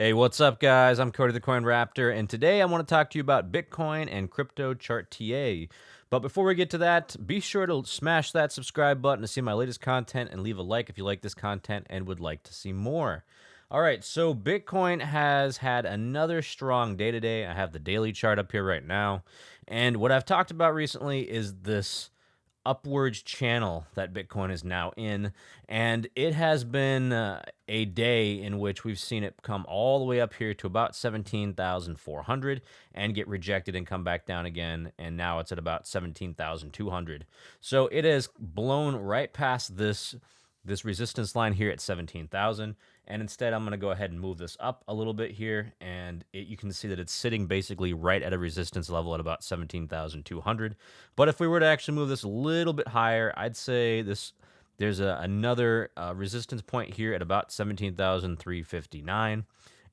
Hey, what's up, guys? I'm Cody the Coin Raptor, and today I want to talk to you about Bitcoin and Crypto Chart TA. But before we get to that, be sure to smash that subscribe button to see my latest content and leave a like if you like this content and would like to see more. All right, so Bitcoin has had another strong day today. I have the daily chart up here right now. And what I've talked about recently is this upwards channel that Bitcoin is now in. And it has been a day in which we've seen it come all the way up here to about 17,400 and get rejected and come back down again. And now it's at about 17,200. So it has blown right past this resistance line here at 17,000. And instead, I'm going to go ahead and move this up a little bit here. And you can see that it's sitting basically right at a resistance level at about 17,200. But if we were to actually move this a little bit higher, I'd say there's another resistance point here at about 17,359.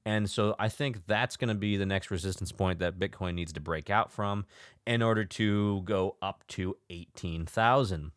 And so I think that's going to be the next resistance point that Bitcoin needs to break out from in order to go up to 18,000.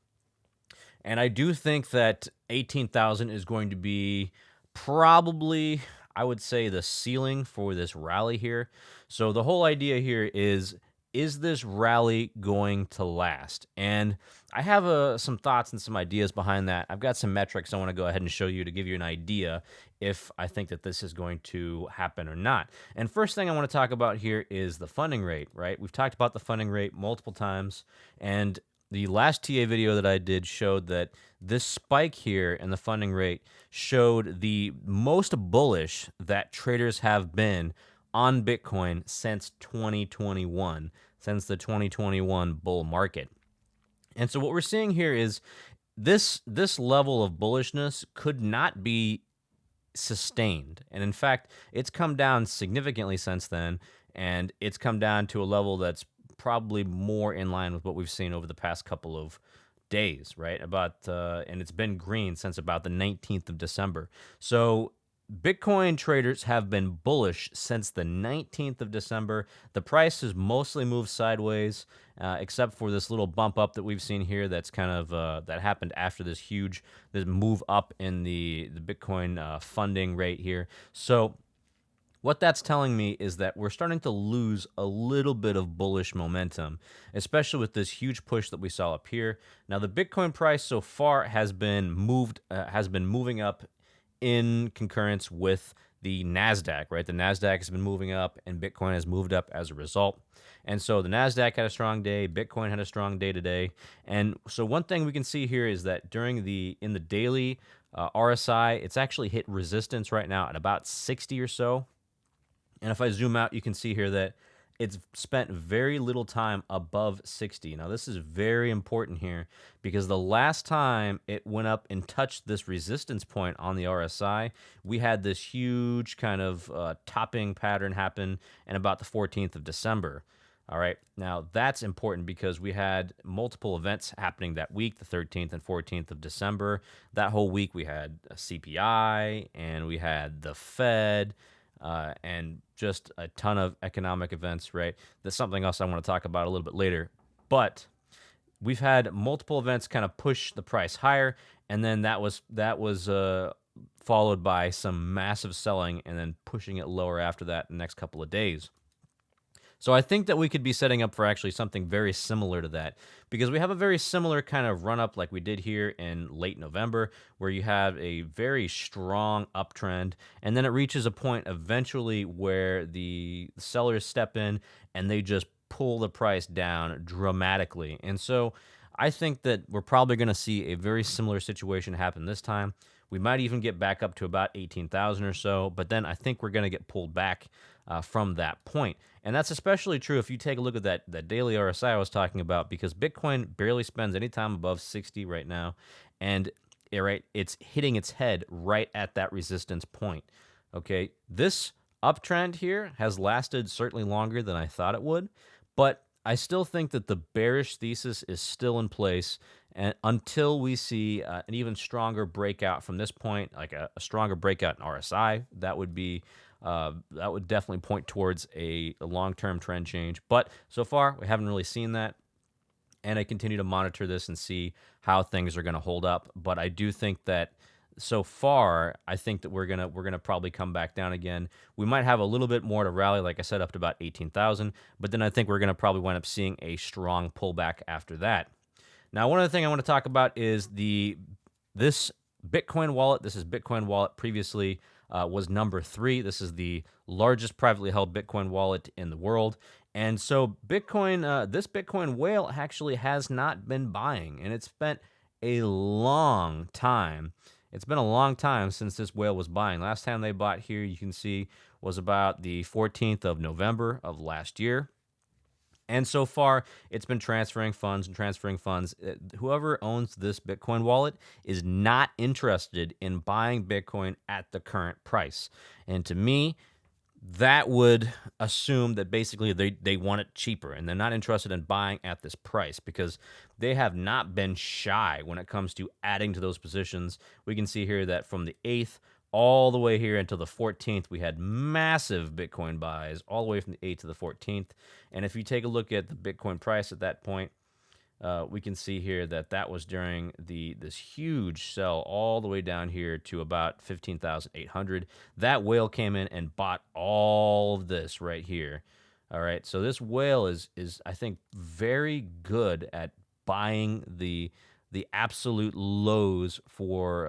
And I do think that 18,000 is going to be probably, I would say, the ceiling for this rally here. So the whole idea here is this rally going to last? And I have some thoughts and some ideas behind that. I've got some metrics I want to go ahead and show you to give you an idea if I think that this is going to happen or not. And first thing I want to talk about here is the funding rate, right? We've talked about the funding rate multiple times, and the last TA video that I did showed that this spike here in the funding rate showed the most bullish that traders have been on Bitcoin since 2021, since the 2021 bull market. And so what we're seeing here is this level of bullishness could not be sustained. And in fact, it's come down significantly since then, and it's come down to a level that's probably more in line with what we've seen over the past couple of days, right? And it's been green since about the 19th of December. So Bitcoin traders have been bullish since the 19th of December. The price has mostly moved sideways, except for this little bump up that we've seen here. That's kind of that happened after this move up in the Bitcoin funding rate here. So what that's telling me is that we're starting to lose a little bit of bullish momentum, especially with this huge push that we saw up here. Now, the Bitcoin price so far has been moving up in concurrence with the NASDAQ, right? The NASDAQ has been moving up, and Bitcoin has moved up as a result. And so the NASDAQ had a strong day, Bitcoin had a strong day today. And so one thing we can see here is that in the daily RSI, it's actually hit resistance right now at about 60 or so. And if I zoom out, you can see here that it's spent very little time above 60. Now, this is very important here because the last time it went up and touched this resistance point on the RSI, we had this huge kind of topping pattern happen in about the 14th of December. All right, now that's important because we had multiple events happening that week, the 13th and 14th of December. That whole week we had a CPI and we had the Fed, and just a ton of economic events, right? That's something else I want to talk about a little bit later. But we've had multiple events kind of push the price higher, and then that was followed by some massive selling and then pushing it lower after that in the next couple of days. So I think that we could be setting up for actually something very similar to that, because we have a very similar kind of run up like we did here in late November, where you have a very strong uptrend, and then it reaches a point eventually where the sellers step in and they just pull the price down dramatically. And so I think that we're probably going to see a very similar situation happen this time. We might even get back up to about 18,000 or so, but then I think we're going to get pulled back from that point. And that's especially true if you take a look at that daily RSI I was talking about, because Bitcoin barely spends any time above 60 right now, and it's hitting its head right at that resistance point. Okay, this uptrend here has lasted certainly longer than I thought it would, but I still think that the bearish thesis is still in place, and until we see an even stronger breakout from this point, like a stronger breakout in RSI, that would definitely point towards a long-term trend change. But so far, we haven't really seen that, and I continue to monitor this and see how things are going to hold up. But I do think that so far, I think that we're gonna probably come back down again. We might have a little bit more to rally, like I said, up to about 18,000, but then I think we're gonna probably wind up seeing a strong pullback after that. Now, one other thing I want to talk about is this Bitcoin wallet. This is Bitcoin wallet. Previously was number 3. This is the largest privately held Bitcoin wallet in the world. And so this Bitcoin whale actually has not been buying, and it's spent a long time. It's been a long time since this whale was buying. Last time they bought here, you can see, was about the 14th of November of last year. And so far, it's been transferring funds and transferring funds. Whoever owns this Bitcoin wallet is not interested in buying Bitcoin at the current price. And to me, that would assume that basically they want it cheaper and they're not interested in buying at this price, because they have not been shy when it comes to adding to those positions. We can see here that from the 8th all the way here until the 14th, we had massive Bitcoin buys all the way from the 8th to the 14th. And if you take a look at the Bitcoin price at that point, we can see here that that was during this huge sell all the way down here to about 15,800. That whale came in and bought all of this right here. All right, so this whale is I think very good at buying the absolute lows for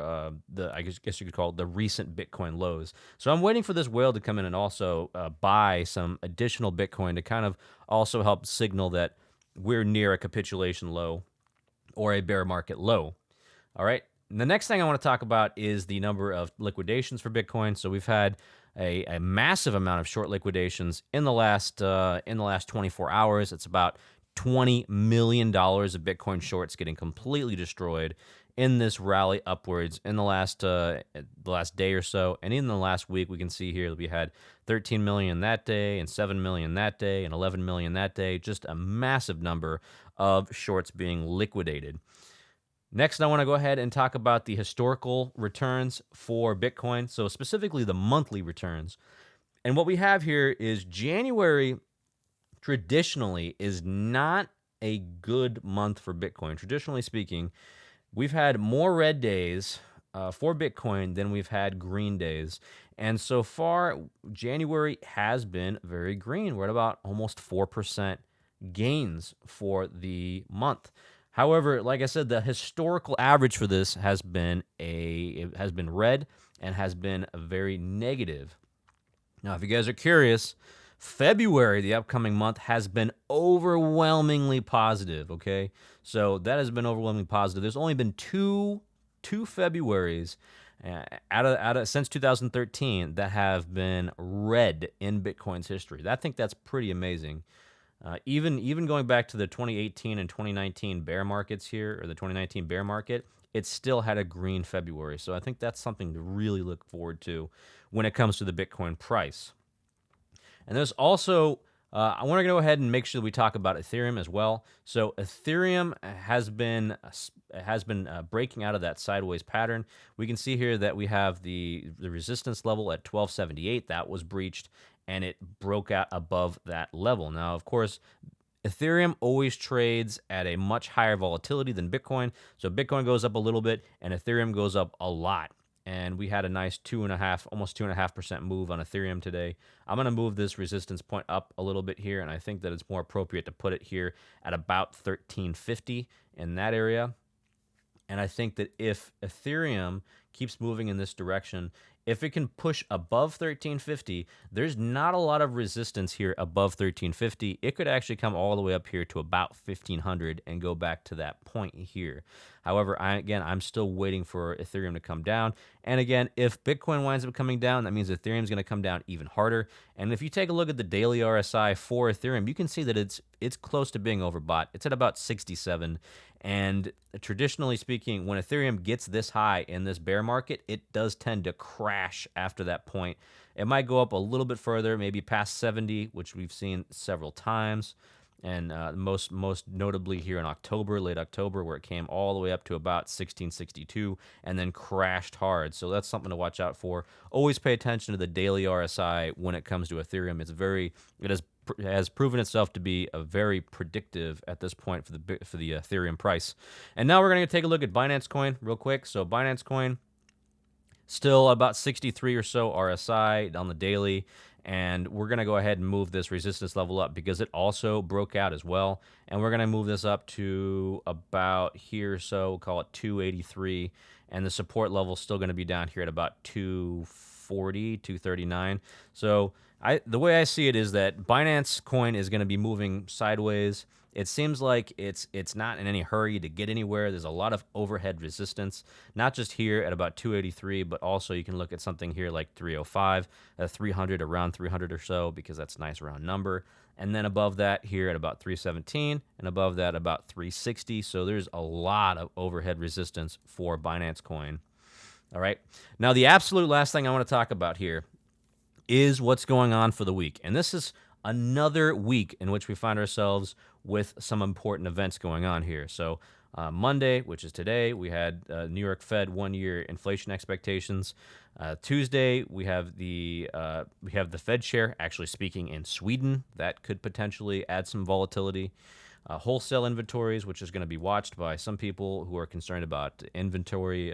I guess you could call it the recent Bitcoin lows. So I'm waiting for this whale to come in and also buy some additional Bitcoin to kind of also help signal that we're near a capitulation low or a bear market low. All right. And the next thing I want to talk about is the number of liquidations for Bitcoin. So we've had a massive amount of short liquidations in the last 24 hours. It's about $20 million of Bitcoin shorts getting completely destroyed in this rally upwards in the last day or so. And in the last week, we can see here that we had 13 million that day and 7 million that day and 11 million that day. Just a massive number of shorts being liquidated. Next, I want to go ahead and talk about the historical returns for Bitcoin. So specifically the monthly returns. And what we have here is January traditionally is not a good month for Bitcoin. Traditionally speaking, we've had more red days for Bitcoin than we've had green days. And so far, January has been very green. We're at about almost 4% gains for the month. However, like I said, the historical average for this has been red and has been very negative. Now, if you guys are curious, February, the upcoming month, has been overwhelmingly positive, okay? So that has been overwhelmingly positive. There's only been two Februaries since 2013 that have been red in Bitcoin's history. I think that's pretty amazing. Even going back to the 2018 and 2019 bear markets here, or the 2019 bear market, it still had a green February. So I think that's something to really look forward to when it comes to the Bitcoin price. And there's also, I want to go ahead and make sure that we talk about Ethereum as well. So Ethereum has been breaking out of that sideways pattern. We can see here that we have the resistance level at 1278. That was breached, and it broke out above that level. Now, of course, Ethereum always trades at a much higher volatility than Bitcoin. So Bitcoin goes up a little bit, and Ethereum goes up a lot. And we had a nice almost 2.5% move on Ethereum today. I'm going to move this resistance point up a little bit here, and I think that it's more appropriate to put it here at about 1350 in that area. And I think that if Ethereum keeps moving in this direction, if it can push above 1350, there's not a lot of resistance here above 1350. It could actually come all the way up here to about 1500 and go back to that point here. However, I'm still waiting for Ethereum to come down. And again, if Bitcoin winds up coming down, that means Ethereum is going to come down even harder. And if you take a look at the daily RSI for Ethereum, you can see that it's close to being overbought. It's at about 67. And traditionally speaking, when Ethereum gets this high in this bear market, it does tend to crash after that point. It might go up a little bit further, maybe past 70, which we've seen several times. And most notably here in October, late October, where it came all the way up to about 1662 and then crashed hard. So that's something to watch out for. Always pay attention to the daily RSI when it comes to Ethereum. It has proven itself to be a very predictive at this point for the Ethereum price. And now we're going to take a look at Binance Coin real quick. So Binance Coin, Still about 63 or so RSI on the daily, and we're going to go ahead and move this resistance level up because it also broke out as well, and we're going to move this up to about here, so we'll call it 283, and the support level is still going to be down here at about 240, 239. So the way I see it is that Binance coin is going to be moving sideways. It seems like it's not in any hurry to get anywhere. There's a lot of overhead resistance, not just here at about 283, but also you can look at something here like 305, 300, around 300 or so, because that's a nice round number. And then above that here at about 317, and above that about 360. So there's a lot of overhead resistance for Binance coin. All right. Now, the absolute last thing I want to talk about here is what's going on for the week. And this is another week in which we find ourselves with some important events going on here. So Monday, which is today, we had New York Fed 1-year inflation expectations. Tuesday, we have the Fed chair actually speaking in Sweden. That could potentially add some volatility. Wholesale inventories, which is going to be watched by some people who are concerned about inventory,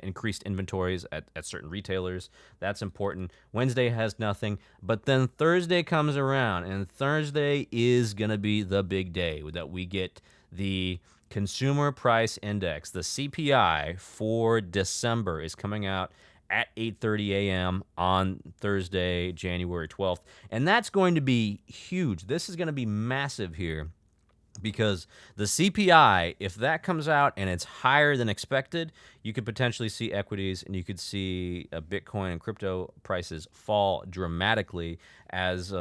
increased inventories at certain retailers. That's important. Wednesday has nothing, but then Thursday comes around, and Thursday is going to be the big day that we get the Consumer Price Index. The CPI for December is coming out at 8:30 a.m. on Thursday, January 12th, and that's going to be huge. This is going to be massive here, because the CPI, if that comes out and it's higher than expected, you could potentially see equities and you could see Bitcoin and crypto prices fall dramatically as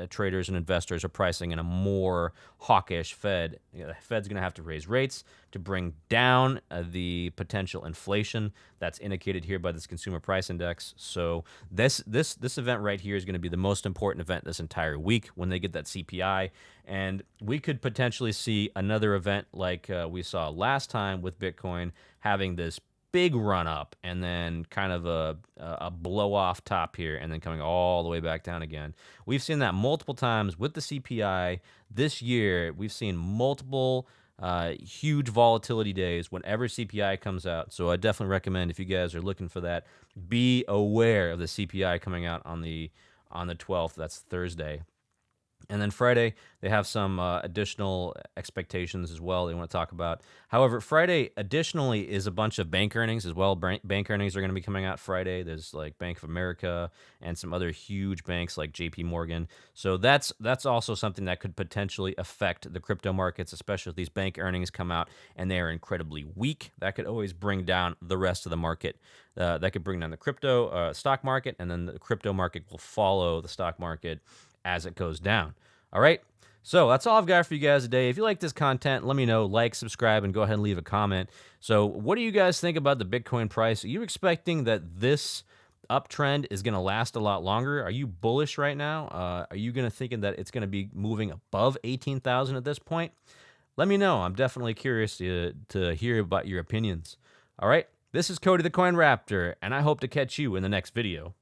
traders and investors are pricing in a more hawkish Fed. The Fed's going to have to raise rates to bring down the potential inflation that's indicated here by this consumer price index. So this event right here is going to be the most important event this entire week when they get that CPI. And we could potentially see another event like we saw last time with Bitcoin having this big run up and then kind of a blow off top here and then coming all the way back down again. We've seen that multiple times with the CPI this year. We've seen multiple huge volatility days whenever CPI comes out. So I definitely recommend, if you guys are looking for that, be aware of the CPI coming out on the 12th. That's Thursday. And then Friday, they have some additional expectations as well they want to talk about. However, Friday additionally is a bunch of bank earnings as well. Bank earnings are going to be coming out Friday. There's like Bank of America and some other huge banks like JP Morgan. So that's also something that could potentially affect the crypto markets, especially if these bank earnings come out and they are incredibly weak. That could always bring down the rest of the market. That could bring down the crypto stock market, and then the crypto market will follow the stock market as it goes down. All right, so that's all I've got for you guys today. If you like this content, let me know. Like, subscribe, and go ahead and leave a comment. So what do you guys think about the Bitcoin price? Are you expecting that this uptrend is going to last a lot longer? Are you bullish right now? Are you going to thinking that it's going to be moving above 18,000 at this point? Let me know. I'm definitely curious to hear about your opinions. All right, this is Cody the Coin Raptor, and I hope to catch you in the next video.